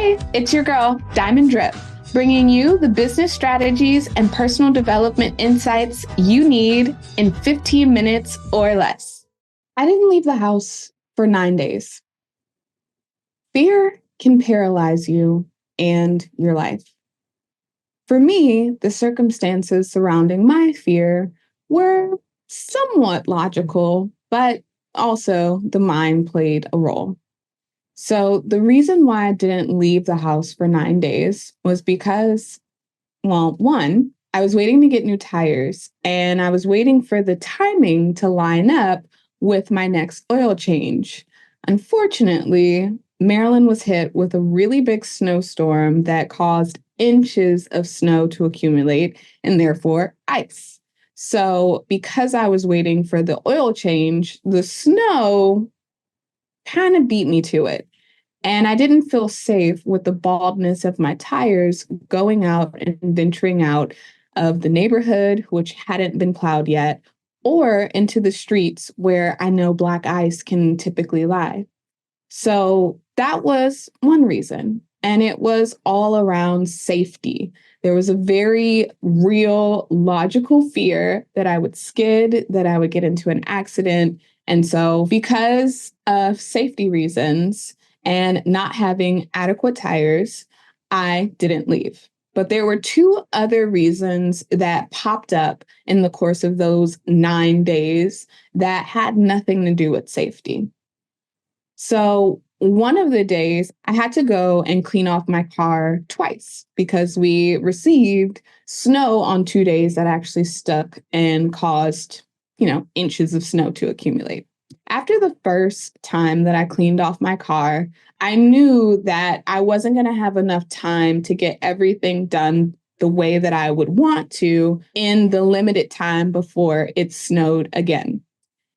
Hey, it's your girl, Diamond Drip, bringing you the business strategies and personal development insights you need in 15 minutes or less. I didn't leave the house for 9 days. Fear can paralyze you and your life. For me, the circumstances surrounding my fear were somewhat logical, but also the mind played a role. So the reason why I didn't leave the house for 9 days was because, well, one, I was waiting to get new tires and I was waiting for the timing to line up with my next oil change. Unfortunately, Maryland was hit with a really big snowstorm that caused inches of snow to accumulate and therefore ice. So because I was waiting for the oil change, the snow kind of beat me to it. And I didn't feel safe with the baldness of my tires going out and venturing out of the neighborhood, which hadn't been plowed yet, or into the streets where I know black ice can typically lie. So that was one reason. And it was all around safety. There was a very real, logical fear that I would skid, that I would get into an accident. And so, because of safety reasons and not having adequate tires, I didn't leave. But there were two other reasons that popped up in the course of those 9 days that had nothing to do with safety. So one of the days I had to go and clean off my car twice because we received snow on 2 days that actually stuck and caused, inches of snow to accumulate. After the first time that I cleaned off my car, I knew that I wasn't going to have enough time to get everything done the way that I would want to in the limited time before it snowed again.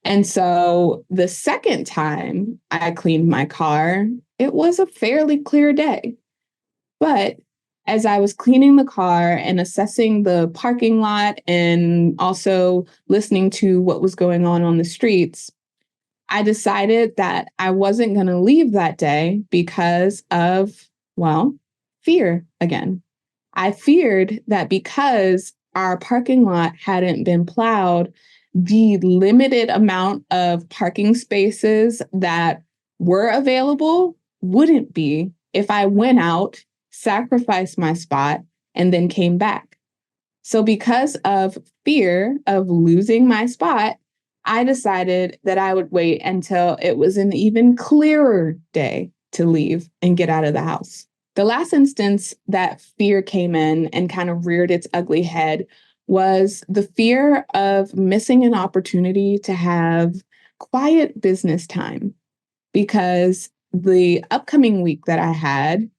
And so the second time I cleaned my car, it was a fairly clear day. But as I was cleaning the car and assessing the parking lot and also listening to what was going on the streets, I decided that I wasn't going to leave that day because of, well, fear again. I feared that because our parking lot hadn't been plowed, the limited amount of parking spaces that were available wouldn't be if I went out, sacrificed my spot, and then came back. So because of fear of losing my spot, I decided that I would wait until it was an even clearer day to leave and get out of the house. The last instance that fear came in and kind of reared its ugly head was the fear of missing an opportunity to have quiet business time, because the upcoming week that I had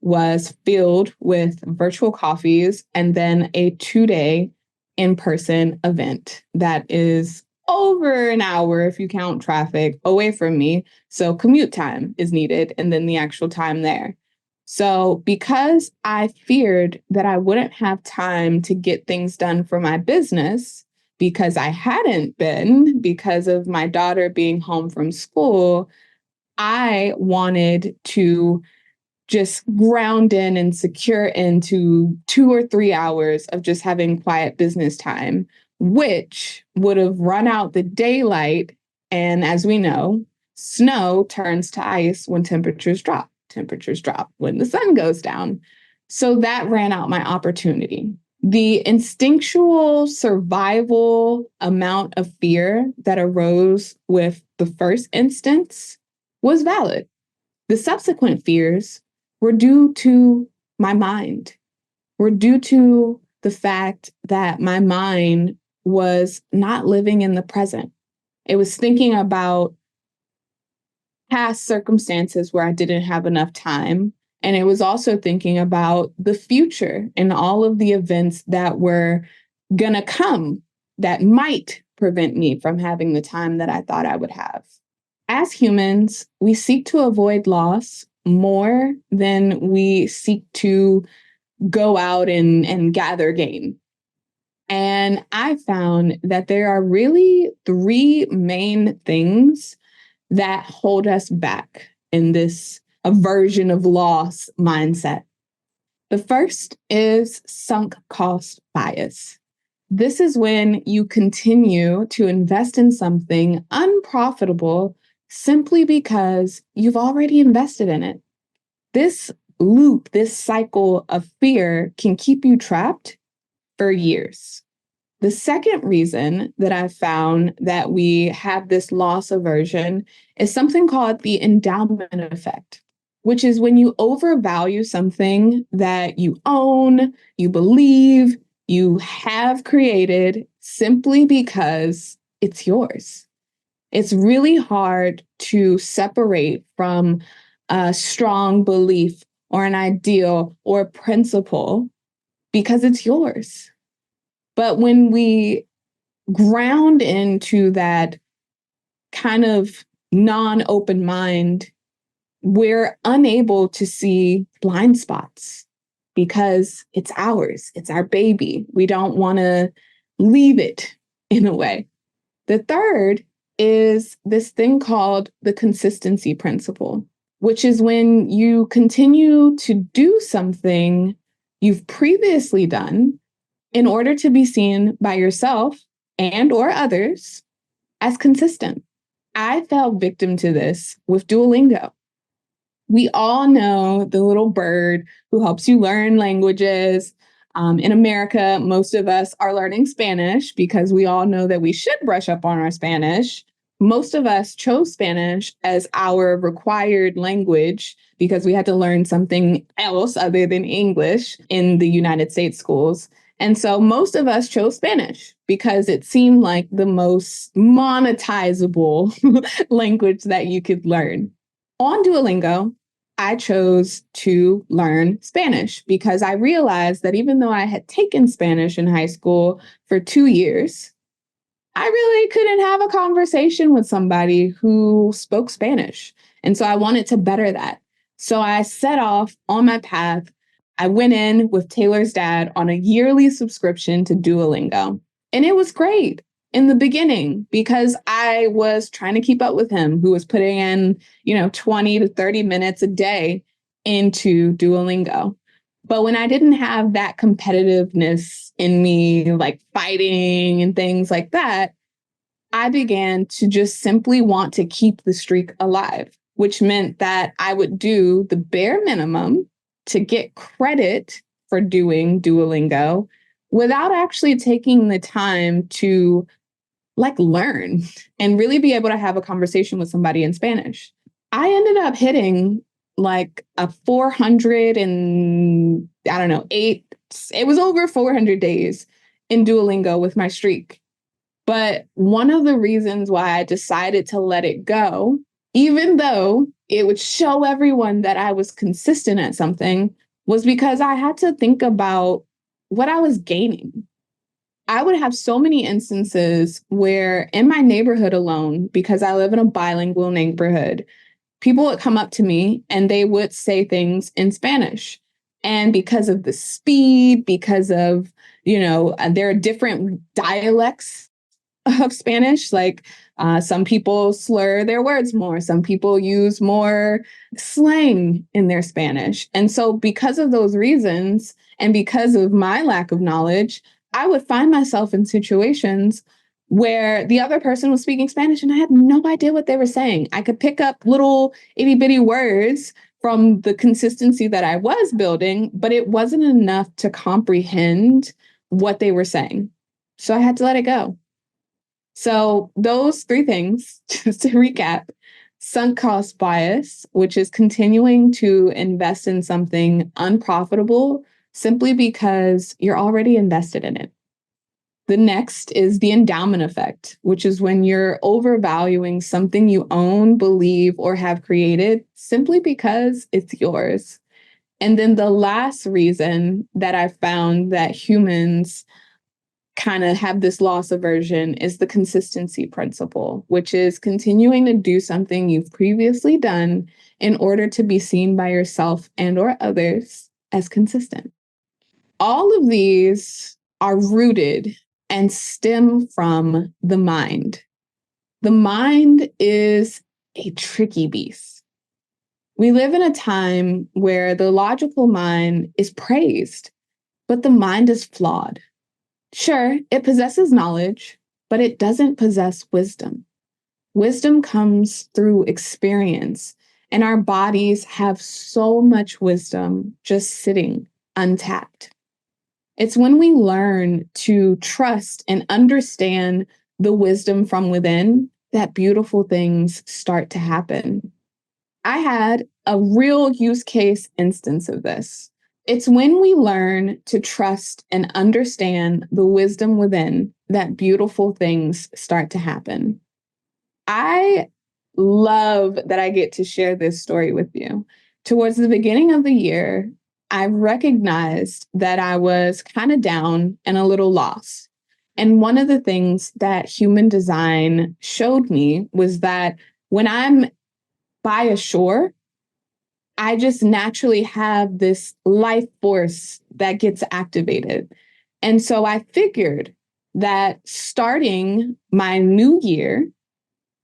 was filled with virtual coffees and then a 2-day in-person event that is over an hour, if you count traffic, away from me. So commute time is needed and then the actual time there. So because I feared that I wouldn't have time to get things done for my business because I hadn't been, because of my daughter being home from school, I wanted to just ground in and secure into 2 or 3 hours of just having quiet business time, which would have run out the daylight. And as we know, snow turns to ice when temperatures drop. Temperatures drop when the sun goes down. So that ran out my opportunity. The instinctual survival amount of fear that arose with the first instance was valid. The subsequent fears were due to my mind, were due to the fact that my mind was not living in the present. It was thinking about past circumstances where I didn't have enough time. And it was also thinking about the future and all of the events that were going to come that might prevent me from having the time that I thought I would have. As humans, we seek to avoid loss more than we seek to go out and gather gain. And I found that there are really three main things that hold us back in this aversion of loss mindset. The first is sunk cost bias. This is when you continue to invest in something unprofitable simply because you've already invested in it. This loop, this cycle of fear can keep you trapped for years. The second reason that I found that we have this loss aversion is something called the endowment effect, which is when you overvalue something that you own, you believe, you have created simply because it's yours. It's really hard to separate from a strong belief or an ideal or a principle because it's yours. But when we ground into that kind of non-open mind, we're unable to see blind spots because it's ours. It's our baby. We don't want to leave it in a way. The third is this thing called the consistency principle, which is when you continue to do something you've previously done in order to be seen by yourself and or others as consistent. I fell victim to this with Duolingo. We all know the little bird who helps you learn languages. In America, most of us are learning Spanish because we all know that we should brush up on our Spanish. Most of us chose Spanish as our required language because we had to learn something else other than English in the United States schools. And so most of us chose Spanish because it seemed like the most monetizable language that you could learn. On Duolingo, I chose to learn Spanish because I realized that even though I had taken Spanish in high school for 2 years, I really couldn't have a conversation with somebody who spoke Spanish. And so I wanted to better that. So I set off on my path. I went in with Taylor's dad on a yearly subscription to Duolingo. And it was great in the beginning because I was trying to keep up with him, who was putting in, 20 to 30 minutes a day into Duolingo. But when I didn't have that competitiveness in me, like fighting and things like that, I began to just simply want to keep the streak alive, which meant that I would do the bare minimum to get credit for doing Duolingo without actually taking the time to learn and really be able to have a conversation with somebody in Spanish. I ended up hitting like a 400 and I don't know, it was over 400 days in Duolingo with my streak. But one of the reasons why I decided to let it go, even though it would show everyone that I was consistent at something, was because I had to think about what I was gaining. I would have so many instances where in my neighborhood alone, because I live in a bilingual neighborhood, people would come up to me and they would say things in Spanish. And because of the speed, because of, there are different dialects of Spanish, some people slur their words more, some people use more slang in their Spanish. And so because of those reasons, and because of my lack of knowledge, I would find myself in situations where the other person was speaking Spanish and I had no idea what they were saying. I could pick up little itty bitty words from the consistency that I was building, but it wasn't enough to comprehend what they were saying. So I had to let it go. So those three things, just to recap: sunk cost bias, which is continuing to invest in something unprofitable simply because you're already invested in it. The next is the endowment effect, which is when you're overvaluing something you own, believe, or have created simply because it's yours. And then the last reason that I found that humans kind of have this loss aversion is the consistency principle, which is continuing to do something you've previously done in order to be seen by yourself and or others as consistent. All of these are rooted and stem from the mind. The mind is a tricky beast. We live in a time where the logical mind is praised, but the mind is flawed. Sure, it possesses knowledge, but it doesn't possess wisdom. Wisdom comes through experience, and our bodies have so much wisdom just sitting untapped. It's when we learn to trust and understand the wisdom from within that beautiful things start to happen. I had a real use case instance of this. It's when we learn to trust and understand the wisdom within that beautiful things start to happen. I love that I get to share this story with you. Towards the beginning of the year, I recognized that I was kind of down and a little lost. And one of the things that human design showed me was that when I'm by a shore, I just naturally have this life force that gets activated. And so I figured that starting my new year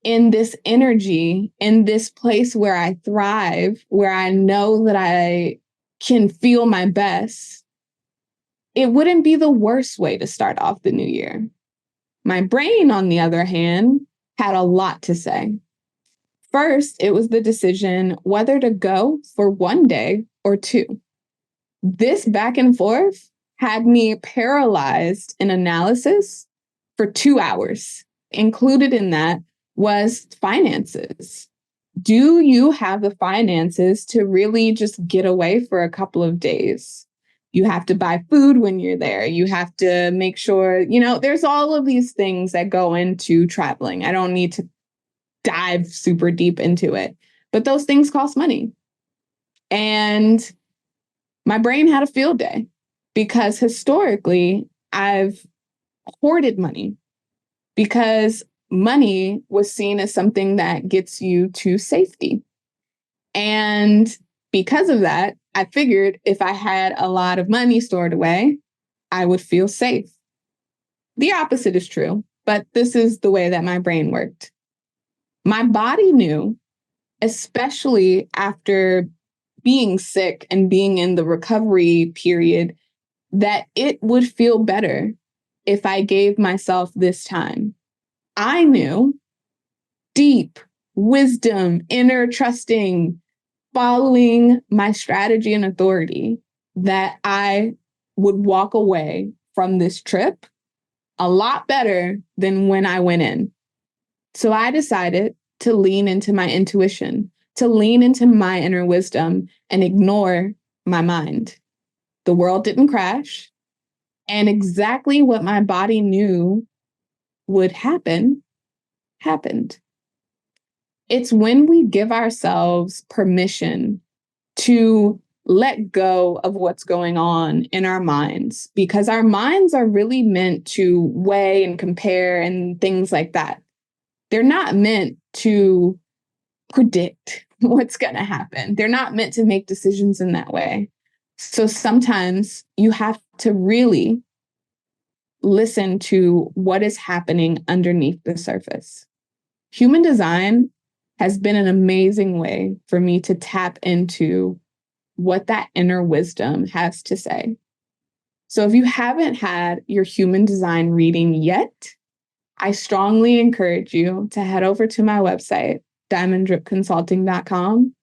in this energy, in this place where I thrive, where I know that I can feel my best, it wouldn't be the worst way to start off the new year. My brain, on the other hand, had a lot to say. First, it was the decision whether to go for one day or two. This back and forth had me paralyzed in analysis for 2 hours. Included in that was finances. Do you have the finances to really just get away for a couple of days? You have to buy food when you're there. You have to make sure, there's all of these things that go into traveling. I don't need to dive super deep into it, but those things cost money. And my brain had a field day because historically I've hoarded money because money was seen as something that gets you to safety. And because of that, I figured if I had a lot of money stored away, I would feel safe. The opposite is true, but this is the way that my brain worked. My body knew, especially after being sick and being in the recovery period, that it would feel better if I gave myself this time. I knew deep wisdom, inner trusting, following my strategy and authority that I would walk away from this trip a lot better than when I went in. So I decided to lean into my intuition, to lean into my inner wisdom and ignore my mind. The world didn't crash. And exactly what my body knew would happen, happened. It's when we give ourselves permission to let go of what's going on in our minds, because our minds are really meant to weigh and compare and things like that. They're not meant to predict what's going to happen. They're not meant to make decisions in that way. So sometimes you have to really listen to what is happening underneath the surface. Human design has been an amazing way for me to tap into what that inner wisdom has to say. So if you haven't had your human design reading yet, I strongly encourage you to head over to my website, diamonddripconsulting.com,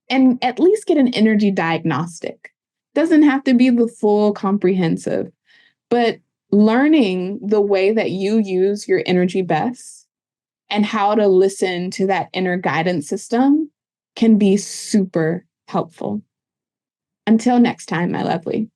and at least get an energy diagnostic. Doesn't have to be the full comprehensive, but learning the way that you use your energy best and how to listen to that inner guidance system can be super helpful. Until next time, my lovely.